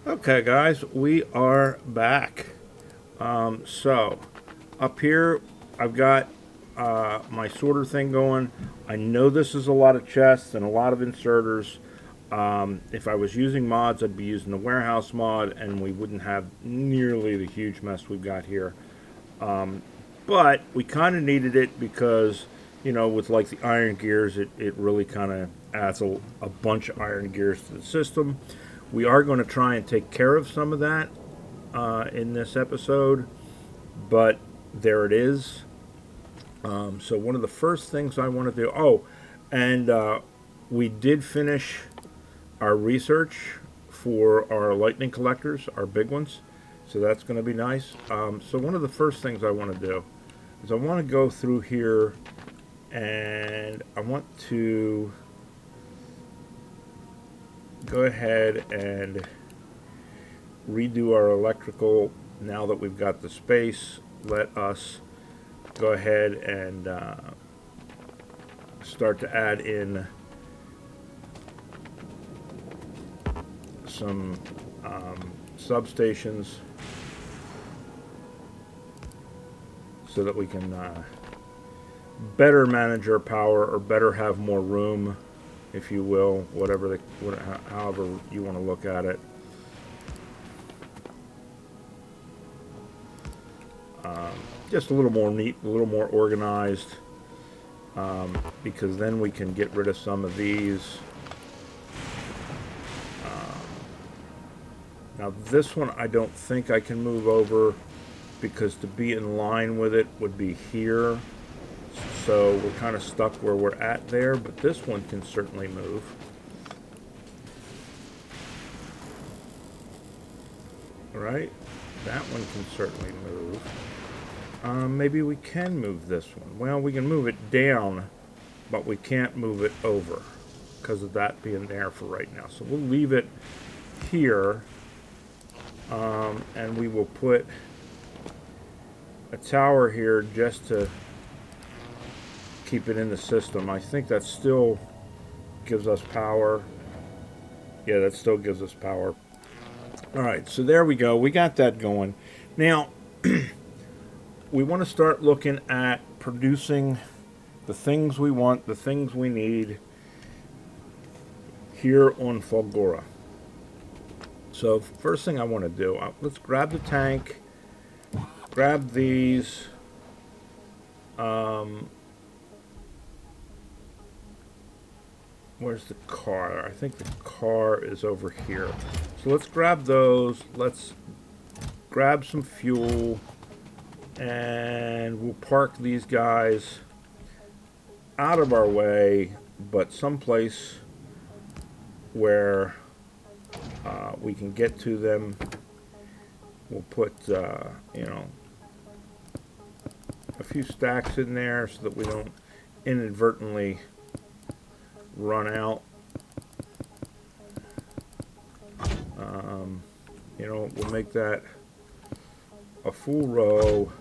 Okay, guys, we are back. So, up here, I've got my sorter thing going. I know this is a lot of chests and a lot of inserters. If I was using mods, I'd be using the warehouse mod, and we wouldn't have nearly the huge mess we've got here. But we kind of needed it because, with like the iron gears, it really kind of adds a bunch of iron gears to the system. We are going to try and take care of some of that in this episode, but there it is. So one of the first things I want to do. Oh, and we did finish our research for our lightning collectors, our big ones. So that's going to be nice. So one of the first things I want to do is I want to go through here, and I want to go ahead and redo our electrical. Now that we've got the space, let us go ahead and start to add in some substations so that we can better manage our power, or better have more room, if you will, however you want to look at it. Just a little more neat, a little more organized, because then we can get rid of some of these. Now this one I don't think I can move over, because to be in line with it would be here. So we're kind of stuck where we're at there, but this one can certainly move. Right? That one can certainly move. Maybe we can move this one. Well, we can move it down, but we can't move it over because of that being there for right now. So we'll leave it here, and we will put a tower here just to keep it in the system. I think that still gives us power. Yeah, that still gives us power. Alright, so there we go. We got that going. Now, we want to start looking at producing the things we want, the things we need here on Fulgora. So, first thing I want to do, let's grab the tank, grab these. Where's the car? I think the car is over here. So let's grab those. Let's grab some fuel, and we'll park these guys out of our way, but someplace where we can get to them. We'll put, a few stacks in there so that we don't inadvertently run out. We'll make that a full row.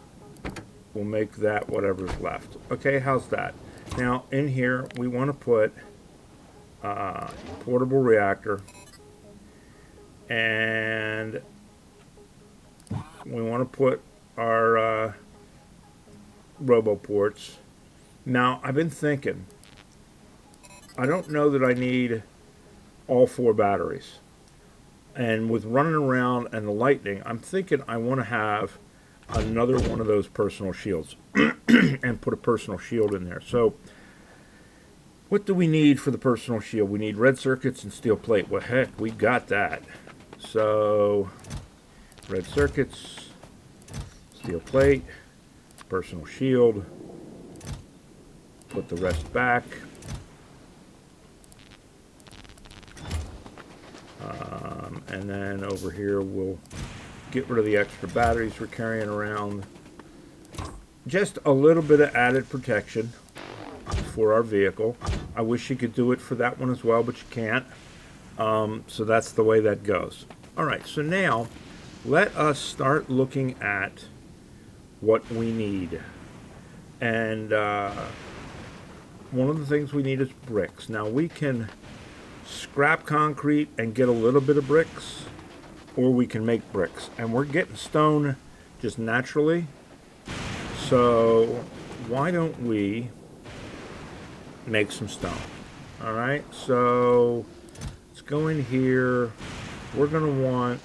We'll make that whatever's left. Okay, how's that? Now in here we want to put portable reactor, and we want to put our roboports. Now I've been thinking, I don't know that I need all 4 batteries. And with running around and the lightning, I'm thinking I want to have another one of those personal shields and put a personal shield in there. So what do we need for the personal shield? We need red circuits and steel plate. Well, heck, we got that. So red circuits, steel plate, personal shield, put the rest back. And then over here we'll get rid of the extra batteries we're carrying around. Just a little bit of added protection for our vehicle. I wish you could do it for that one as well, but you can't. So that's the way that goes. Alright, so now let us start looking at what we need. And one of the things we need is bricks. Now we can scrap concrete and get a little bit of bricks, or we can make bricks. And we're getting stone just naturally. So why don't we make some stone? All right, so let's go in here. We're gonna want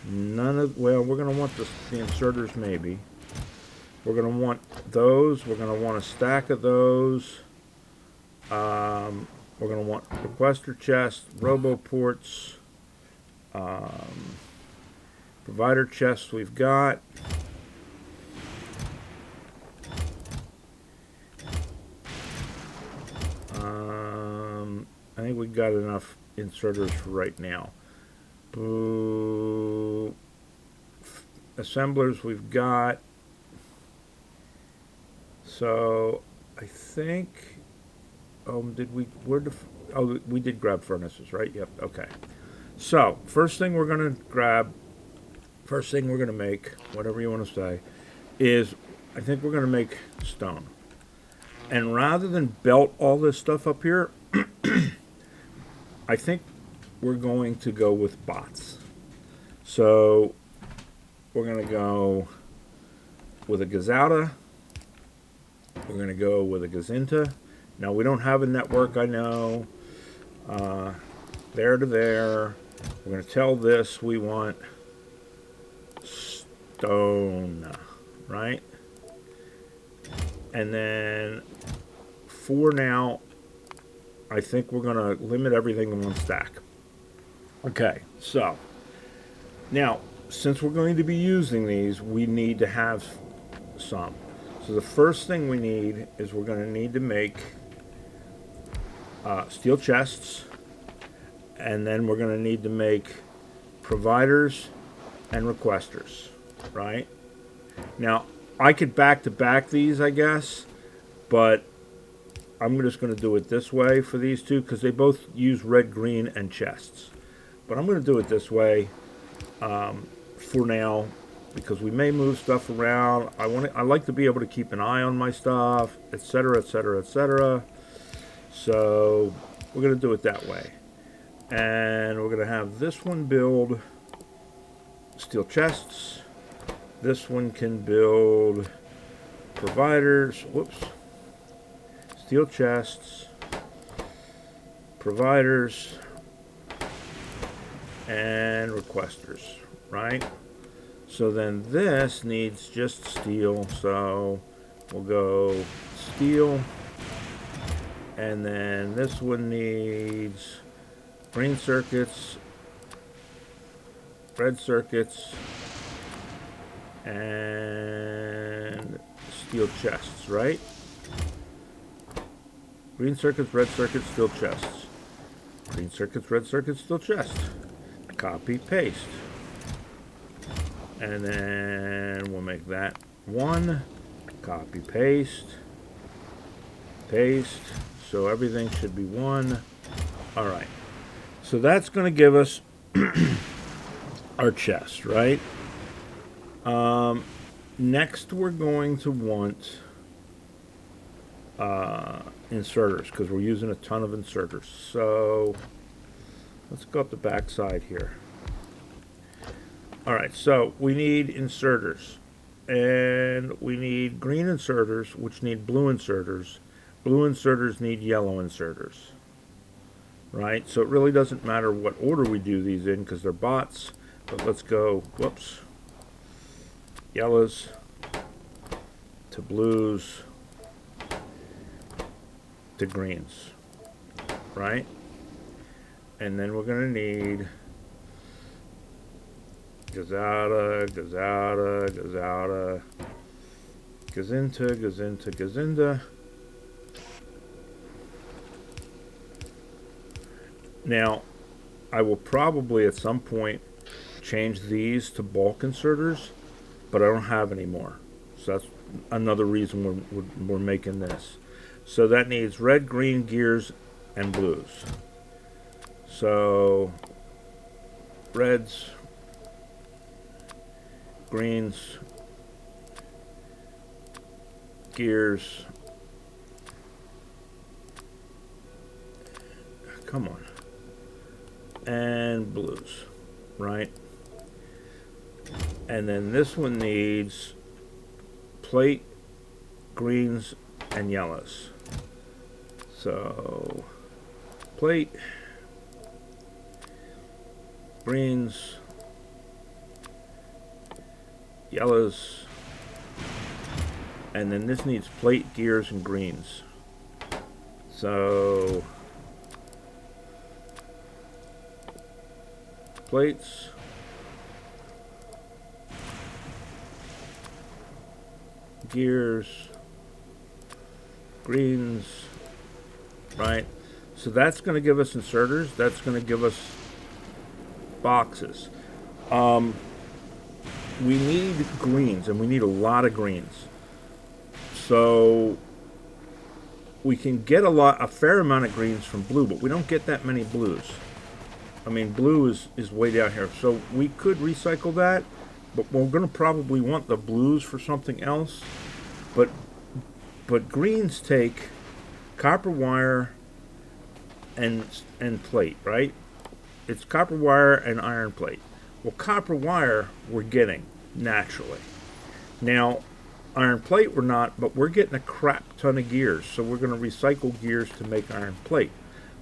we're gonna want the inserters maybe. We're gonna want those. We're gonna want a stack of those. We're gonna want requester chest, robo ports, provider chests we've got. I think we got enough inserters for right now. Assemblers we've got. So I think, we did grab furnaces, right? Yep, okay. So first thing we're gonna make, whatever you want to say, is I think we're gonna make stone. And rather than belt all this stuff up here, I think we're going to go with bots. So we're going to go with a Gazauta. We're going to go with a Gazinta. Now we don't have a network, I know. There to there. We're going to tell this we want stone, right? And then for now, I think we're going to limit everything in one stack. Okay, so now, since we're going to be using these, we need to have some. So the first thing we need is we're going to need to make steel chests, and then we're going to need to make providers and requesters, right? Now, I could back-to-back these, I guess, but I'm just going to do it this way for these two because they both use red, green, and chests. But I'm going to do it this way for now because we may move stuff around. I like to be able to keep an eye on my stuff, etc., etc., etc. So we're going to do it that way. And we're going to have this one build steel chests. This one can build providers. Whoops. Steel chests, providers, and requesters, right? So then this needs just steel, so we'll go steel, and then this one needs green circuits, red circuits, and steel chests, right? Green circuits, red circuits, steel chests. Green circuits, red circuits, steel chest. Copy, paste. And then we'll make that one. Copy, paste. Paste. So everything should be one. Alright. So that's going to give us our chest, right? Next we're going to want inserters because we're using a ton of inserters. So let's go up the back side here. Alright, so we need inserters. And we need green inserters, which need blue inserters. Blue inserters need yellow inserters. Right? So it really doesn't matter what order we do these in because they're bots. But let's go, whoops. Yellows to blues to greens, right? And then we're going to need Gazauta, Gazauta, Gazauta, Gazinta, Gazinta, Gazinta. Now, I will probably at some point change these to bulk inserters, but I don't have any more. So that's another reason we're making this. So that needs red, green, gears, and blues. So reds, greens, gears. Come on. and blues, right? And then this one needs plate, greens, and yellows. So plate, greens, yellows, and then this needs plate, gears, and greens. So plates, gears, greens, right? So that's going to give us inserters. That's going to give us boxes. We need greens, and we need a lot of greens. So we can get a fair amount of greens from blue, but we don't get that many blues. I mean, blue is way down here. So we could recycle that, but we're going to probably want the blues for something else. But greens take copper wire and plate, right? It's copper wire and iron plate. Well, copper wire we're getting naturally. Now, iron plate we're not, but we're getting a crap ton of gears. So we're going to recycle gears to make iron plate.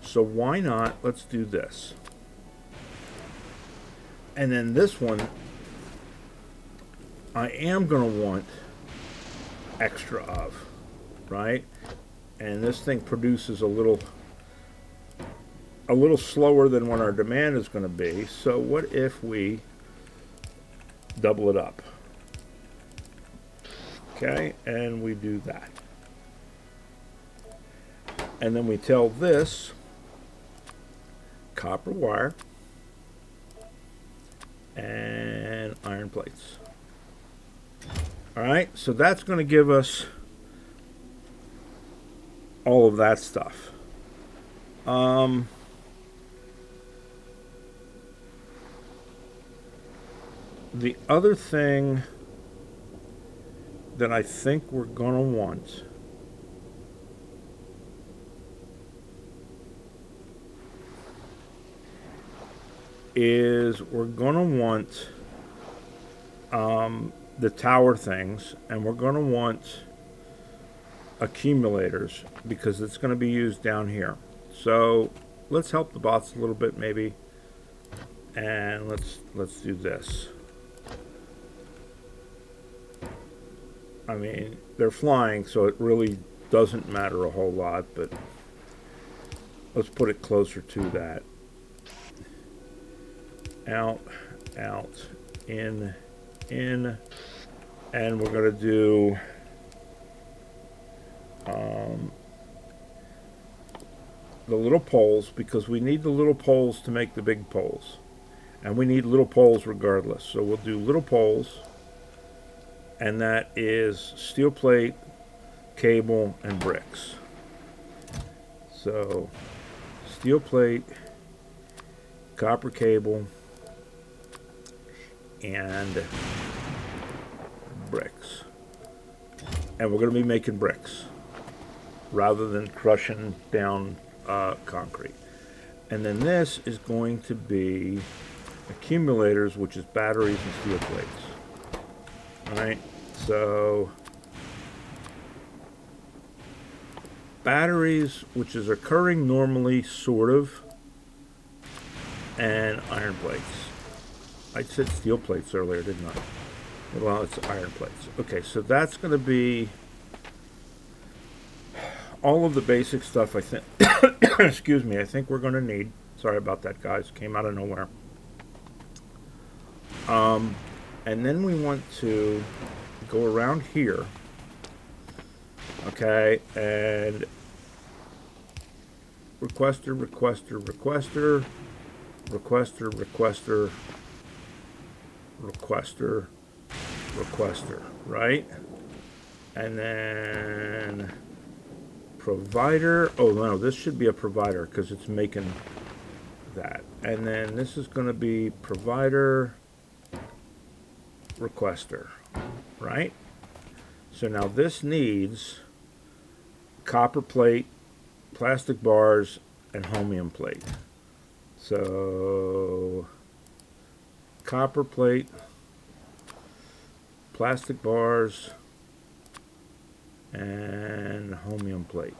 So why not? Let's do this. And then this one, I am going to want extra of, right? And this thing produces a little slower than what our demand is going to be. So what if we double it up? Okay, and we do that. And then we tell this copper wire and iron plates. All right, so that's going to give us all of that stuff. The other thing that I think we're going to want is we're going to want the tower things, and we're going to want accumulators because it's going to be used down here. So let's help the bots a little bit maybe, and let's do this. I mean, they're flying, so it really doesn't matter a whole lot, but let's put it closer to that. Out, out, in, and we're going to do the little poles, because we need the little poles to make the big poles, and we need little poles regardless. So we'll do little poles, and that is steel plate, cable, and bricks. So steel plate, copper cable, and bricks. And we're going to be making bricks rather than crushing down concrete. And then this is going to be accumulators, which is batteries and steel plates. Alright, so batteries, which is occurring normally, sort of, and iron plates. I said steel plates earlier, didn't I? Well, it's iron plates. Okay, so that's going to be all of the basic stuff, I think. Excuse me, I think we're going to need. Sorry about that, guys. Came out of nowhere. And then we want to go around here. Okay, and requester, requester, requester, requester, requester, requester, requester, right? And then provider. Oh no, this should be a provider because it's making that. And then this is going to be provider, requester, right? So now this needs copper plate, plastic bars, and chromium plate. So copper plate, plastic bars, and chromium plate.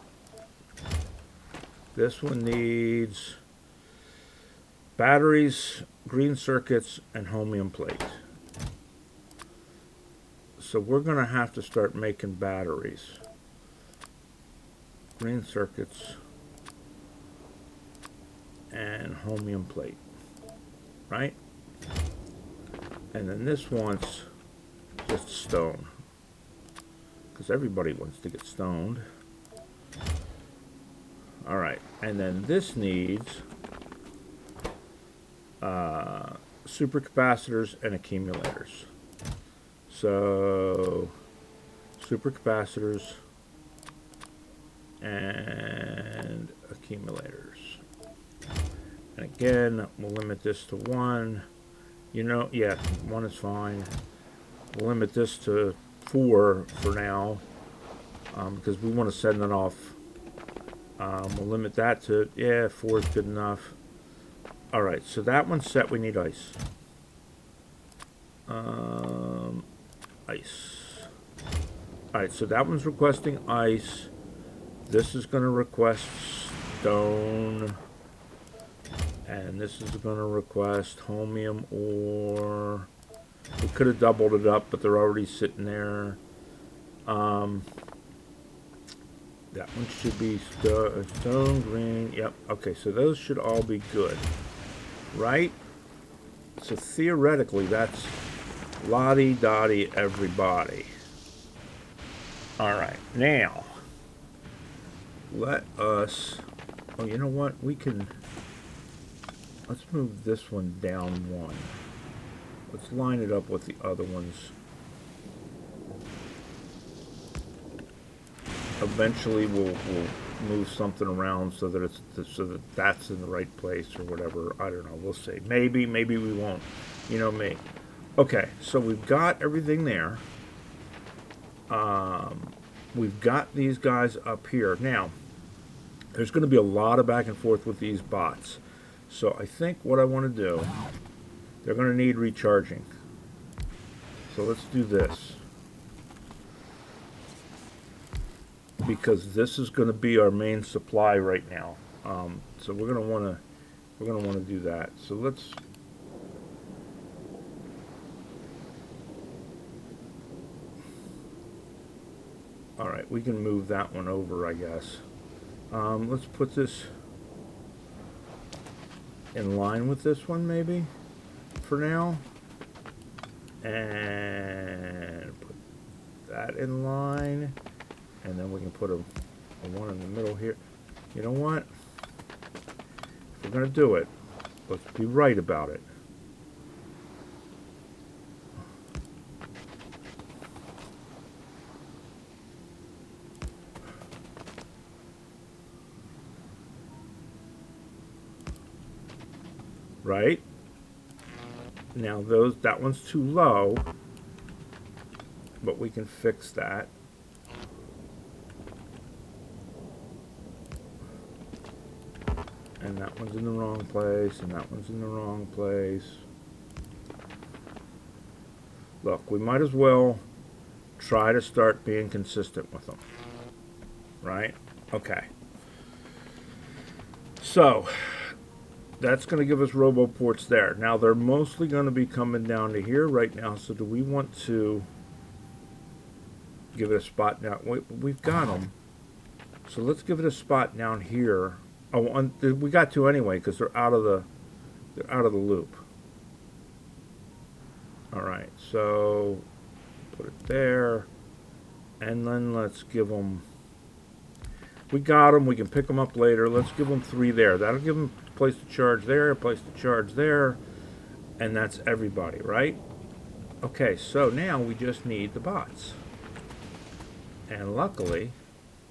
This one needs batteries, green circuits, and chromium plate. So we're going to have to start making batteries. Green circuits and chromium plate, right? And then this one's just stone, because everybody wants to get stoned. All right, and then this needs supercapacitors and accumulators. So supercapacitors and accumulators. And again, we'll limit this to 1. You know, yeah, 1 is fine. We'll limit this to 4 for now, because we want to send it off. We'll limit that to, yeah, 4 is good enough. All right, so that one's set. We need ice. Ice. All right, so that one's requesting ice. This is going to request stone. And this is going to request chromium ore. We could have doubled it up, but they're already sitting there. That one should be stone, green. Yep. Okay, so those should all be good. Right? So theoretically, that's lottie-dottie everybody. All right. Now, let us... Oh, you know what? We can... Let's move this one down 1. Let's line it up with the other ones. Eventually, we'll move something around so that that's in the right place or whatever. I don't know. We'll see. Maybe we won't. You know me. Okay, so we've got everything there. We've got these guys up here. Now, there's going to be a lot of back and forth with these bots. So I think what I want to do, they're going to need recharging. So let's do this. Because this is going to be our main supply right now. So we're going to want to do that. So let's... All right, we can move that one over, I guess. Let's put this in line with this one, maybe, for now. And put that in line. And then we can put a one in the middle here. You know what? If we're going to do it, let's be right about it. Right? Now that one's too low, but we can fix that. And that one's in the wrong place, and that one's in the wrong place. Look, we might as well try to start being consistent with them. Right? Okay. So, that's going to give us roboports there. Now, they're mostly going to be coming down to here right now, so do we want to give it a spot now? We've got them. So let's give it a spot down here. Oh, we got to anyway because they're out of the loop. All right, so put it there, and then let's give them. We got them. We can pick them up later. Let's give them 3 there. That'll give them a place to charge there, a place to charge there, and that's everybody, right? Okay, so now we just need the bots, and luckily,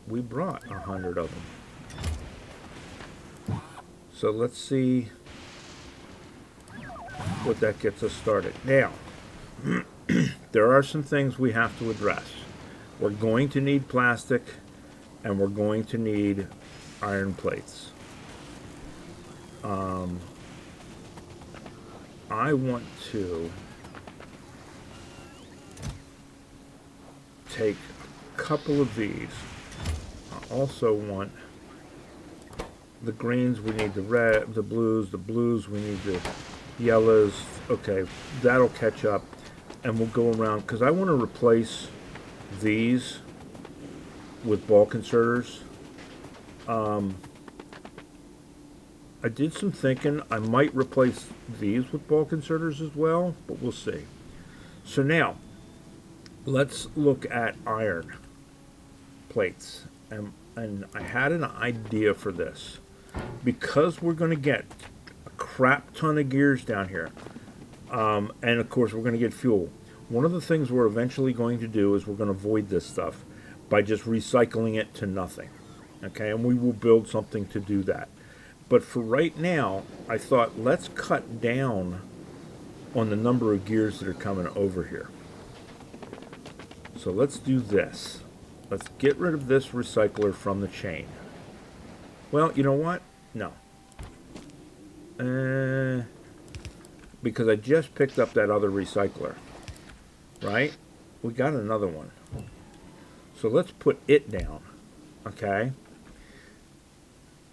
we brought 100 of them. So let's see what that gets us started. Now, there are some things we have to address. We're going to need plastic, and we're going to need iron plates. I want to take a couple of these. I also want the greens, we need the red, the blues we need the yellows. Okay, that'll catch up, and we'll go around because I want to replace these with bulk inserters. I did some thinking. I might replace these with bulk inserters as well, but we'll see. So now, let's look at iron plates. And I had an idea for this. Because we're going to get a crap ton of gears down here, and of course we're going to get fuel. One of the things we're eventually going to do is we're going to avoid this stuff by just recycling it to nothing. Okay, and we will build something to do that. But for right now, I thought let's cut down on the number of gears that are coming over here. So let's do this. Let's get rid of this recycler from the chain. Well, you know what? No. Because I just picked up that other recycler. Right? We got another one. So let's put it down. Okay?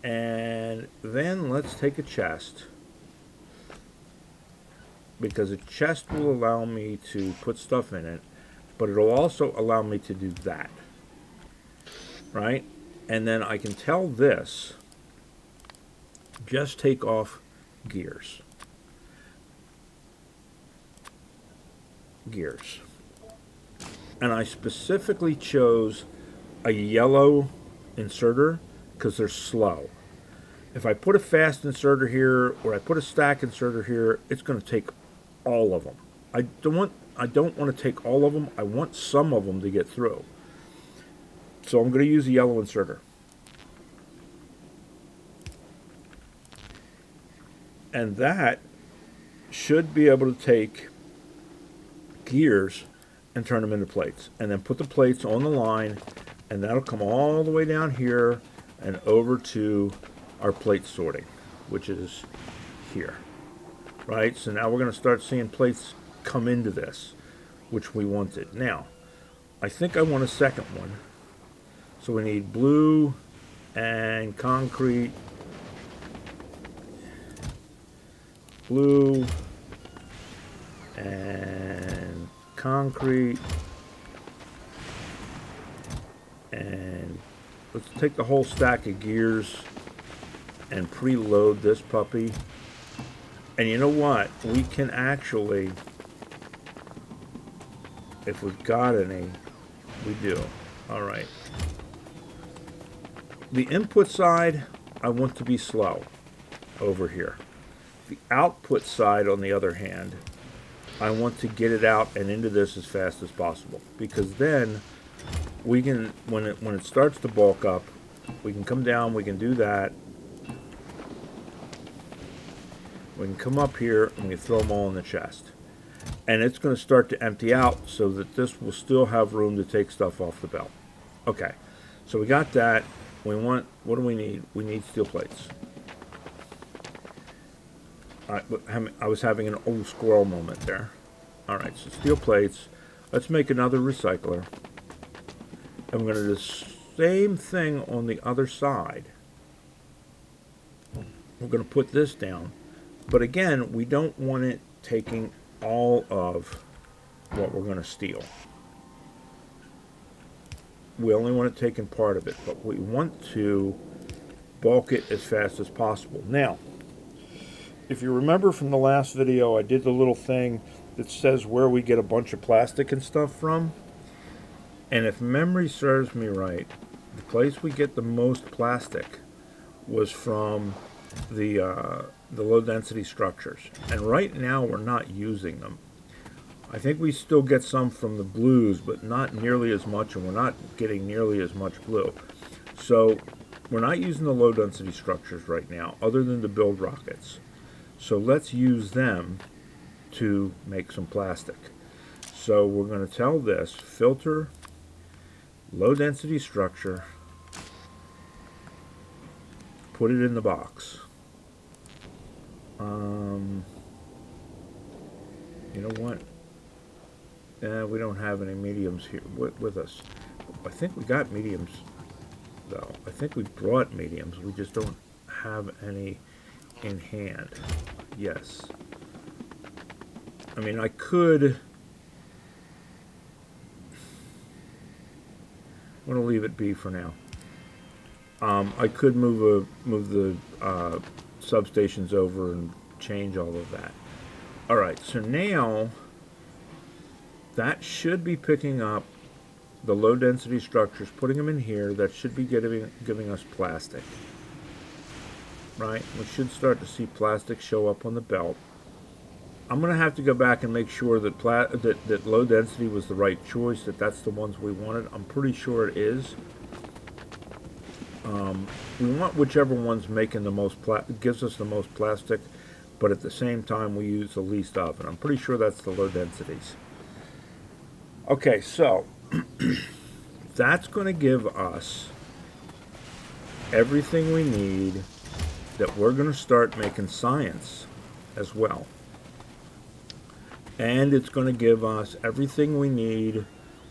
And then let's take a chest. Because a chest will allow me to put stuff in it. But it'll also allow me to do that. Right? And then I can tell this, just take off gears. Gears. And I specifically chose a yellow inserter because they're slow. If I put a fast inserter here or I put a stack inserter here, it's going to take all of them. I don't want to take all of them. I want some of them to get through. So I'm going to use a yellow inserter. And that should be able to take gears and turn them into plates. And then put the plates on the line, and that'll come all the way down here and over to our plate sorting, which is here. Right? So now we're going to start seeing plates come into this, which we wanted. Now, I think I want a second one. So we need blue and concrete. Blue and concrete. And let's take the whole stack of gears and preload this puppy. And you know what? We can actually, if we've got any, we do. All right. The input side, I want to be slow over here. The output side, on the other hand, I want to get it out and into this as fast as possible, because then we can, when it starts to bulk up, we can come down, we can do that. We can come up here and we can throw them all in the chest. And it's going to start to empty out so that this will still have room to take stuff off the belt. Okay, so we got that. We want, what do we need? We need steel plates. I was having an old squirrel moment there. All right, so steel plates. Let's make another recycler. And we're going to do the same thing on the other side. We're going to put this down. But again, we don't want it taking all of what we're going to steal. We only want it taking part of it, but we want to bulk it as fast as possible. Now, if you remember from the last video, I did the little thing that says where we get a bunch of plastic and stuff from. And if memory serves me right, the place we get the most plastic was from the low density structures. And right now we're not using them. I think we still get some from the blues, but not nearly as much, and we're not getting nearly as much blue. So we're not using the low density structures right now, other than to build rockets. So let's use them to make some plastic. So we're going to tell this, filter, low density structure, put it in the box. know what? We don't have any mediums here with us. I think we got mediums, though. I think we brought mediums. We just don't have any in hand. Yes. I mean, I could... I'm going to leave it be for now. I could move the substations over and change all of that. All right, so now that should be picking up the low density structures, putting them in here. That should be giving us plastic, right? We should start to see plastic show up on the belt. I'm going to have to go back and make sure that that low density was the right choice, that's the ones we wanted. I'm pretty sure it is. We want whichever one's making the most gives us the most plastic, but at the same time we use the least of, and I'm pretty sure that's the low densities. Okay, so that's going to give us everything we need that we're going to start making science as well. And it's going to give us everything we need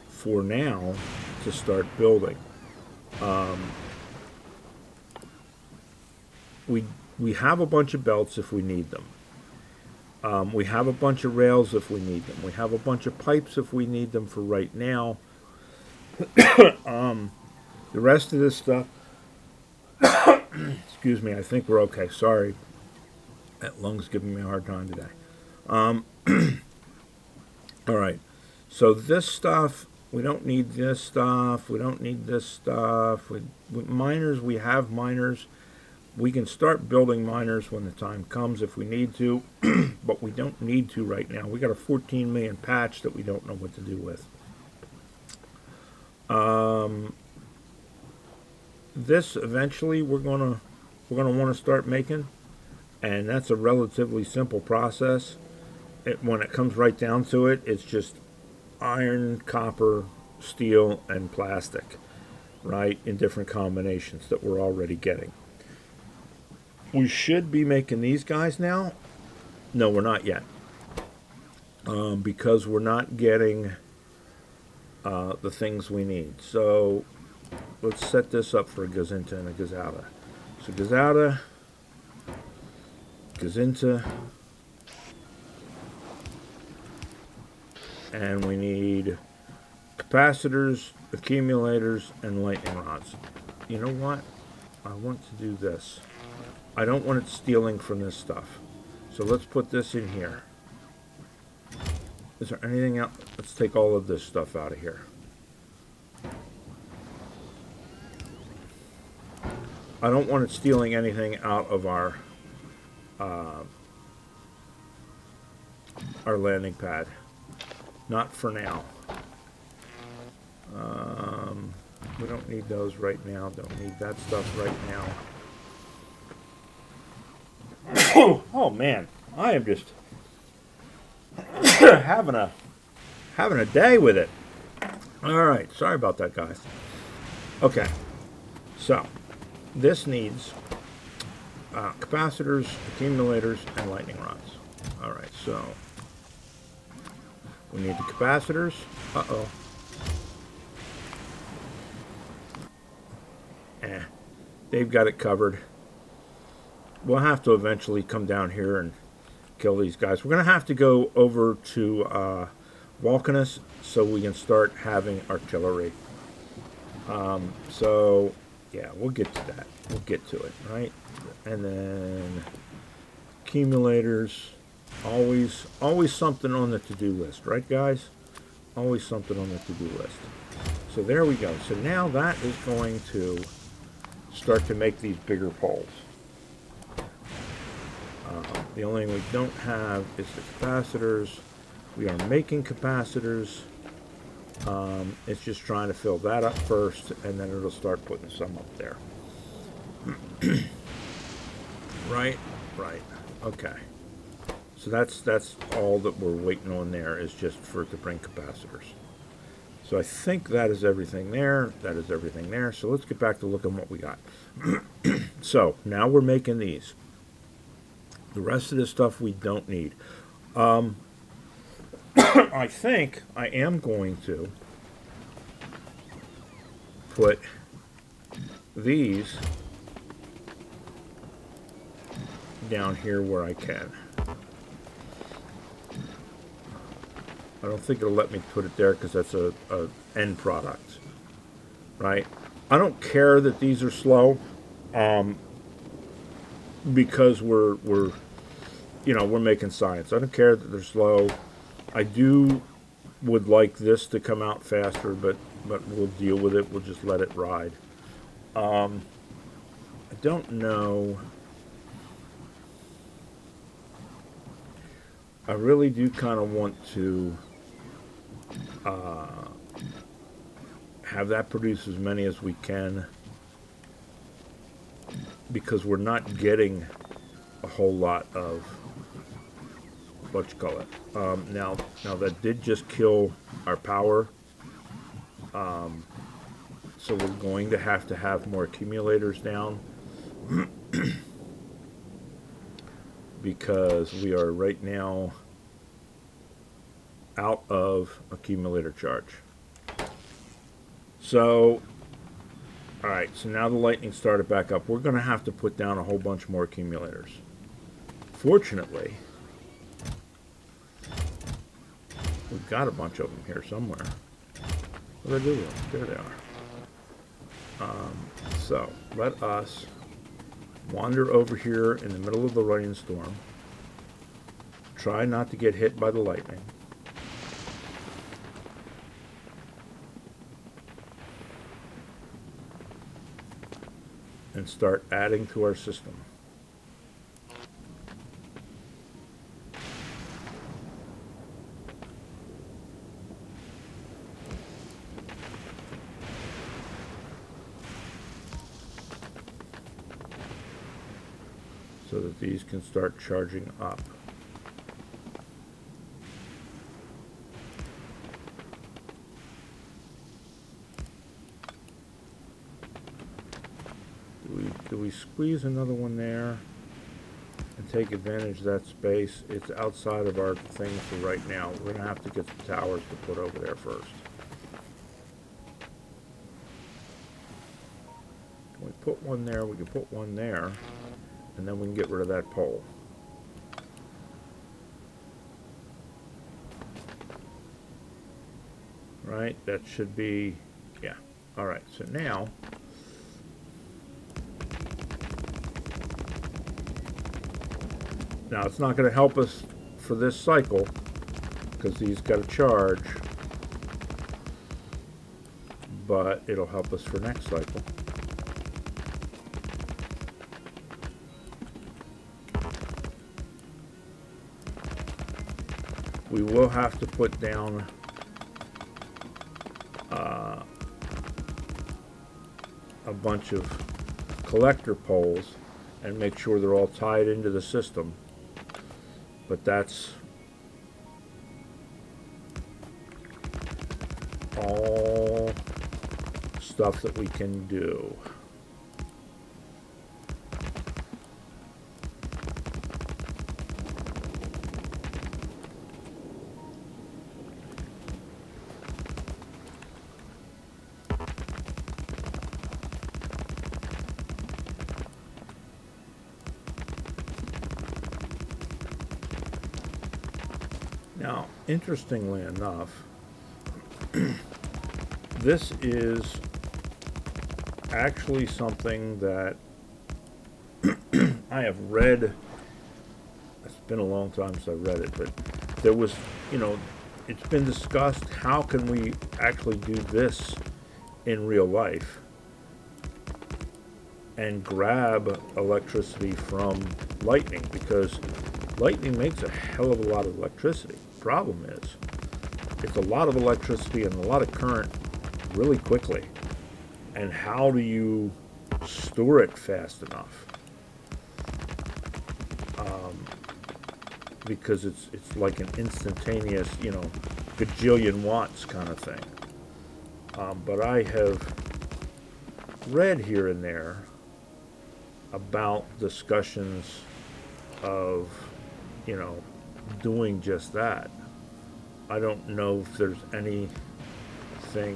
for now to start building. We have a bunch of belts if we need them. We have a bunch of rails if we need them. We have a bunch of pipes if we need them for right now. The rest of this stuff, excuse me, I think we're okay. Sorry, that lung's giving me a hard time today. All right, so this stuff, we don't need this stuff. We don't need this stuff. Miners, we have miners. We can start building miners when the time comes if we need to, but we don't need to right now. We got a 14 million patch that we don't know what to do with. This eventually we're gonna want to start making, and that's a relatively simple process. When it comes right down to it, it's just iron, copper, steel, and plastic, right, in different combinations that we're already getting. We should be making these guys now. No, we're not yet, because we're not getting the things we need. So let's set this up for a Gazinta and a Gazauta. So Gazauta, Gazinta, and we need capacitors, accumulators, and lightning rods. You know what? I want to do this. I don't want it stealing from this stuff. So let's put this in here. Is there anything else? Let's take all of this stuff out of here. I don't want it stealing anything out of our landing pad. Not for now. We don't need those right now. Don't need that stuff right now. Oh man, I am just having a day with it. All right, sorry about that, guys. Okay, so this needs capacitors, accumulators, and lightning rods. All right, so we need the capacitors. They've got it covered. We'll have to eventually come down here and kill these guys. We're going to have to go over to Vulcanus so we can start having artillery. So, yeah, we'll get to that. We'll get to it, right? And then accumulators. Always something on the to-do list, right, guys? Always something on the to-do list. So there we go. So now that is going to start to make these bigger poles. The only thing we don't have is the capacitors. We are making capacitors. It's just trying to fill that up first, and then it'll start putting some up there. Right. Okay. So that's all that we're waiting on there, is just for it to bring capacitors. So I think that is everything there. That is everything there. So let's get back to looking what we got. So now we're making these. The rest of this stuff we don't need. I think I am going to put these down here where I can. I don't think it'll let me put it there because that's a end product, right? I don't care that these are slow, because we're making science. I don't care that they're slow. I would like this to come out faster, but we'll deal with it. We'll just let it ride. I don't know. I really do kind of want to have that produce as many as we can, because we're not getting a whole lot of what you call it. Now that did just kill our power, so we're going to have more accumulators down because we are right now out of accumulator charge. So, alright, so now the lightning started back up. We're going to have to put down a whole bunch more accumulators. Fortunately, we've got a bunch of them here somewhere. What did I do with them? There they are. So, let us wander over here in the middle of the rainstorm. Try not to get hit by the lightning. And start adding to our system. So that these can start charging up. Do we squeeze another one there and take advantage of that space? It's outside of our thing for right now. We're going to have to get some towers to put over there first. Can we put one there? We can put one there, and then we can get rid of that pole. Right? That should be, yeah. All right, so now it's not going to help us for this cycle because these got to charge, but it'll help us for next cycle. We will have to put down a bunch of collector poles and make sure they're all tied into the system. But that's all stuff that we can do. Now, interestingly enough, this is actually something that I have read. It's been a long time since I read it, but there was, it's been discussed, how can we actually do this in real life and grab electricity from lightning, because lightning makes a hell of a lot of electricity. Problem is, it's a lot of electricity and a lot of current really quickly. And how do you store it fast enough? Because it's like an instantaneous, gajillion watts kind of thing. But I have read here and there about discussions of, doing just that. I don't know if there's anything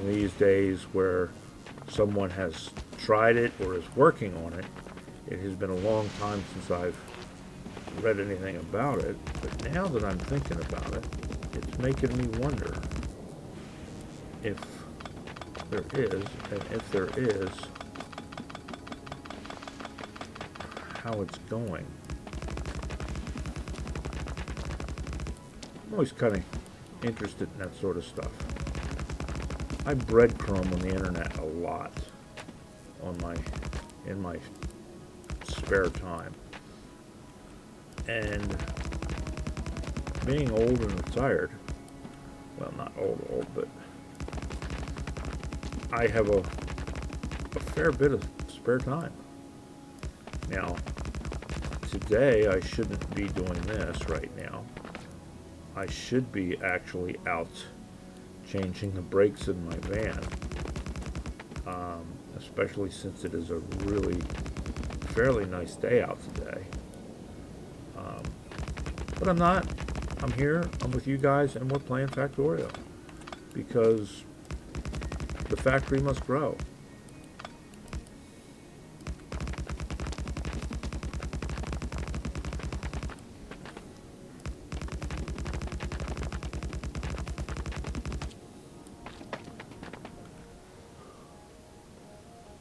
these days where someone has tried it or is working on it. It has been a long time since I've read anything about it, but now that I'm thinking about it, it's making me wonder if there is, and if there is, how it's going. I'm always kind of interested in that sort of stuff. I breadcrumb on the internet a lot in my spare time. And being old and retired, well, not old, but I have a fair bit of spare time. Now, today I shouldn't be doing this right now. I should be actually out changing the brakes in my van, especially since it is a really fairly nice day out today. But I'm not. I'm here, I'm with you guys, and we're playing Factorio because the factory must grow.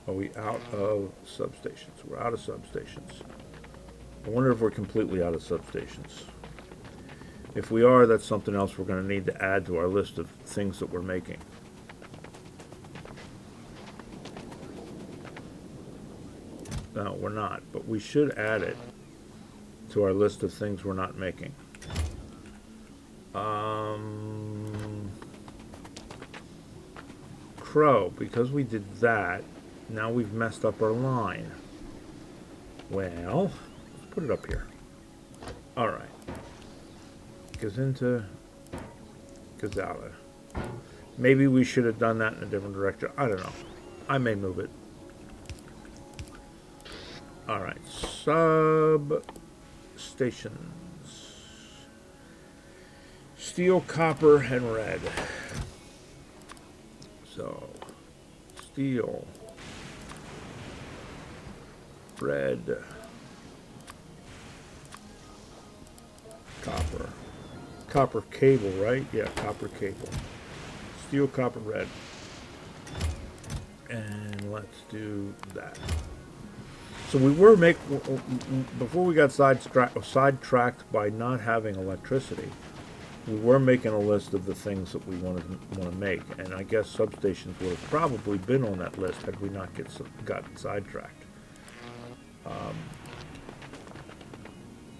Are we out of substations? We're out of substations. I wonder if we're completely out of substations. If we are, that's something else we're going to need to add to our list of things that we're making. No, we're not, but we should add it to our list of things we're not making. Crow, because we did that, now we've messed up our line. Well, let's put it up here. All right. Goes into, goes out. Maybe we should have done that in a different direction. I don't know. I may move it. All right. Substations. Steel, copper, and red. So, steel, red, copper. Copper cable, right? Yeah, copper cable. Steel, copper, red. And let's do that. So we were before we got sidetracked by not having electricity, we were making a list of the things that we want to make, and I guess substations would have probably been on that list had we not gotten sidetracked.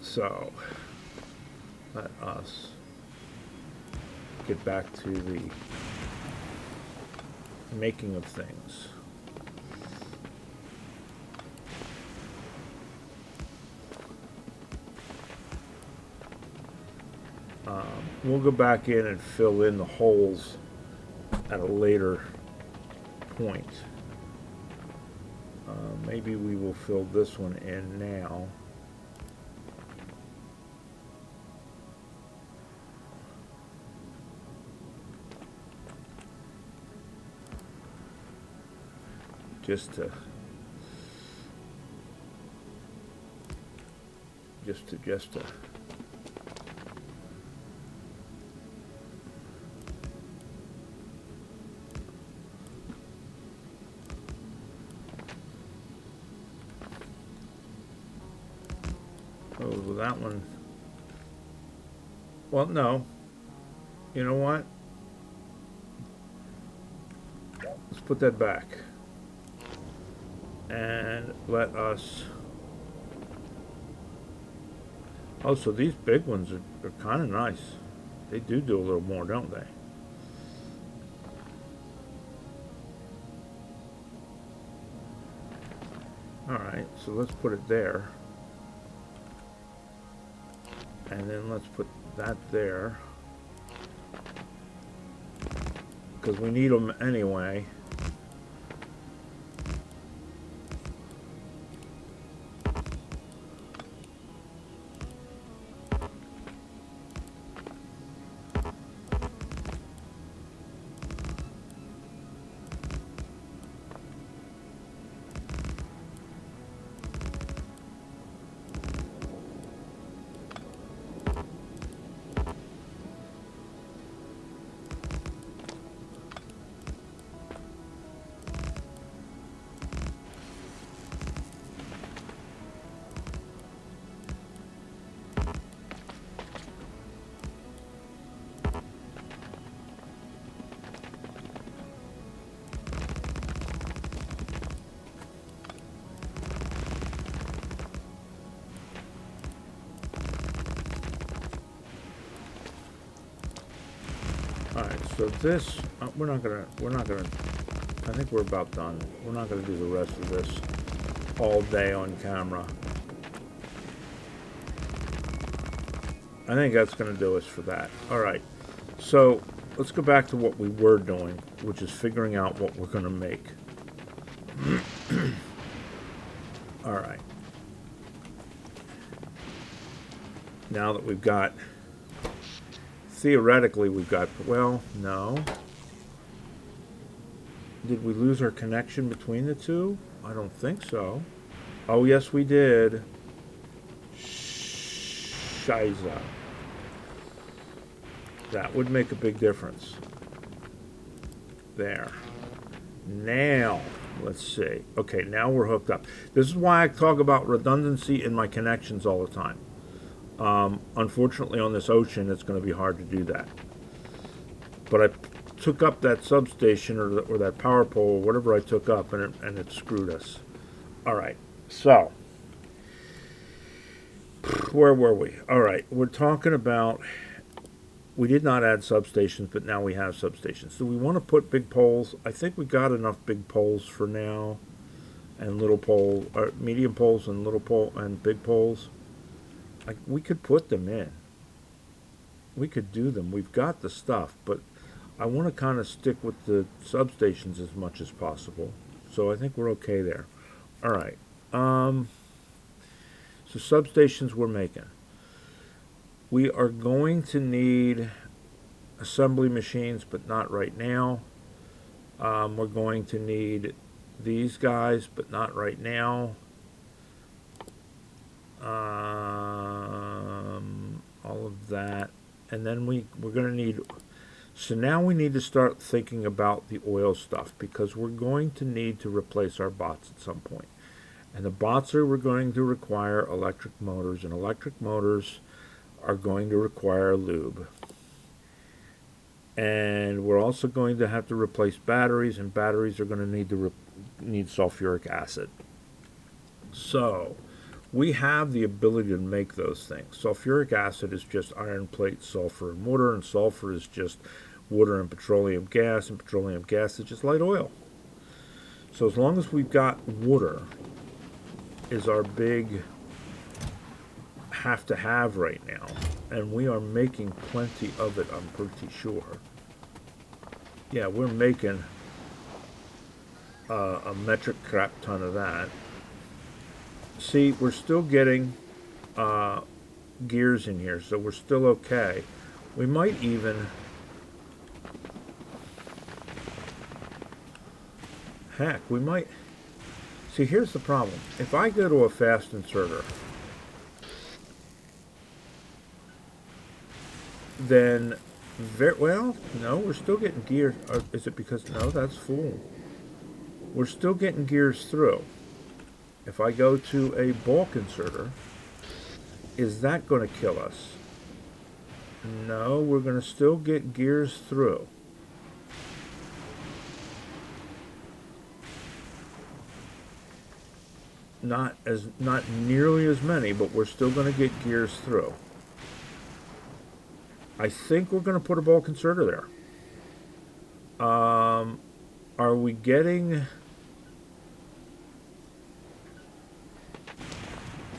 So let us get back to the making of things. We'll go back in and fill in the holes at a later point. Maybe we will fill this one in now. Just to oh, well, that one. Well, no. You know what? Let's put that back. And let us... Oh, so these big ones are kind of nice. They do a little more, don't they? Alright, so let's put it there. And then let's put that there. Because we need them anyway. So this, we're not gonna, I think we're about done. We're not gonna do the rest of this all day on camera. I think that's gonna do us for that. All right, so let's go back to what we were doing, which is figuring out what we're gonna make. All right. Now that we've got, theoretically we've got, well, no. Did we lose our connection between the two? I don't think so. Oh, yes, we did. Shiza. That would make a big difference. There. Now, let's see. Okay, now we're hooked up. This is why I talk about redundancy in my connections all the time. Unfortunately, on this ocean, it's going to be hard to do that. But I took up that substation or that power pole, or whatever I took up, and it screwed us. All right, so where were we? All right, we're talking about, we did not add substations, but now we have substations. Do we want to put big poles? I think we got enough big poles for now, and little pole, or medium poles and little pole and big poles. We could put them in. We could do them. We've got the stuff, but I want to kind of stick with the substations as much as possible. So I think we're okay there. All right. So substations we're making. We are going to need assembly machines, but not right now. We're going to need these guys, but not right now. All of that, and then we're going to need, so now we need to start thinking about the oil stuff, because we're going to need to replace our bots at some point, and the bots we're going to require electric motors, and electric motors are going to require lube, and we're also going to have to replace batteries, and batteries are going to need sulfuric acid. So we have the ability to make those things. Sulfuric acid is just iron plate, sulfur, and water, and sulfur is just water and petroleum gas is just light oil. So as long as we've got water is our big have right now, and we are making plenty of it, I'm pretty sure. Yeah, we're making a metric crap ton of that. See, we're still getting gears in here, so we're still okay. We might even, heck, we might, see, here's the problem. If I go to a fast inserter, then, well, no, we're still getting gears. Is it because, no, that's full. We're still getting gears through. If I go to a bulk inserter, is that going to kill us? No, we're going to still get gears through. Not nearly as many, but we're still going to get gears through. I think we're going to put a bulk inserter there. Are we getting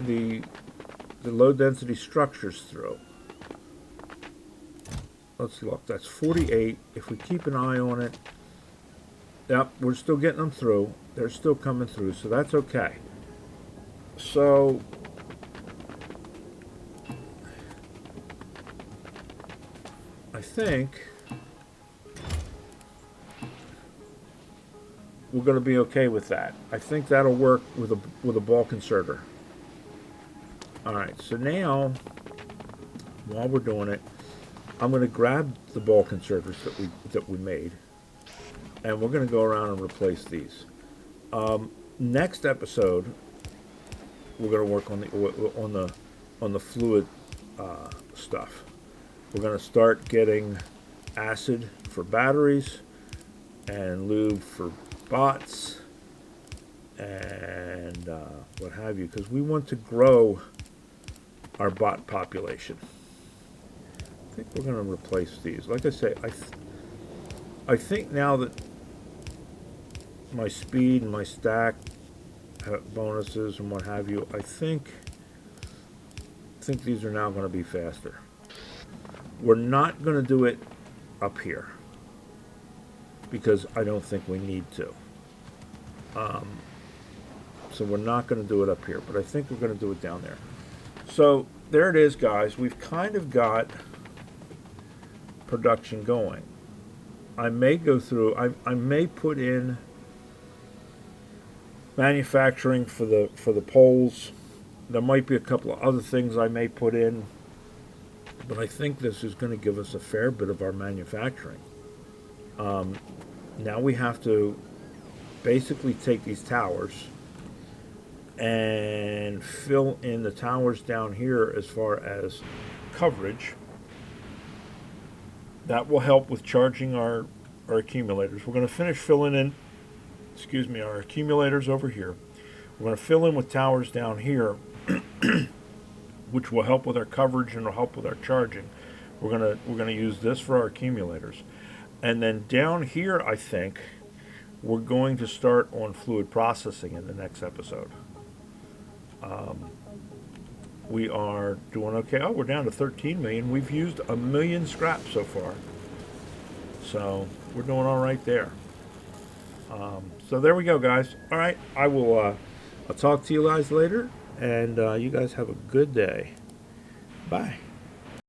the low density structures through? Let's look. That's 48. If we keep an eye on it, yep, we're still getting them through. They're still coming through, so that's okay. So I think we're going to be okay with that. I think that'll work with a bulk inserter. All right, so now while we're doing it, I'm going to grab the bulk inserters that we made, and we're going to go around and replace these. Next episode, we're going to work on the fluid stuff. We're going to start getting acid for batteries and lube for bots and what have you, because we want to grow our bot population. I think we're going to replace these. Like I say, I think now that my speed and my stack bonuses and what have you, I think these are now going to be faster. We're not going to do it up here because I don't think we need to. So we're not going to do it up here, but I think we're going to do it down there. So there it is, guys. We've kind of got production going. I may go through, I may put in manufacturing for the poles. There might be a couple of other things I may put in, but I think this is going to give us a fair bit of our manufacturing. Now we have to basically take these towers and fill in the towers down here as far as coverage. That will help with charging our accumulators. We're going to finish filling in, our accumulators over here. We're going to fill in with towers down here, which will help with our coverage and will help with our charging. We're going to use this for our accumulators. And then down here, I think, we're going to start on fluid processing in the next episode. We are doing okay. Oh, we're down to 13 million. We've used 1 million scrap so far. So we're doing all right there. So there we go, guys. All right, I'll talk to you guys later, and you guys have a good day. Bye.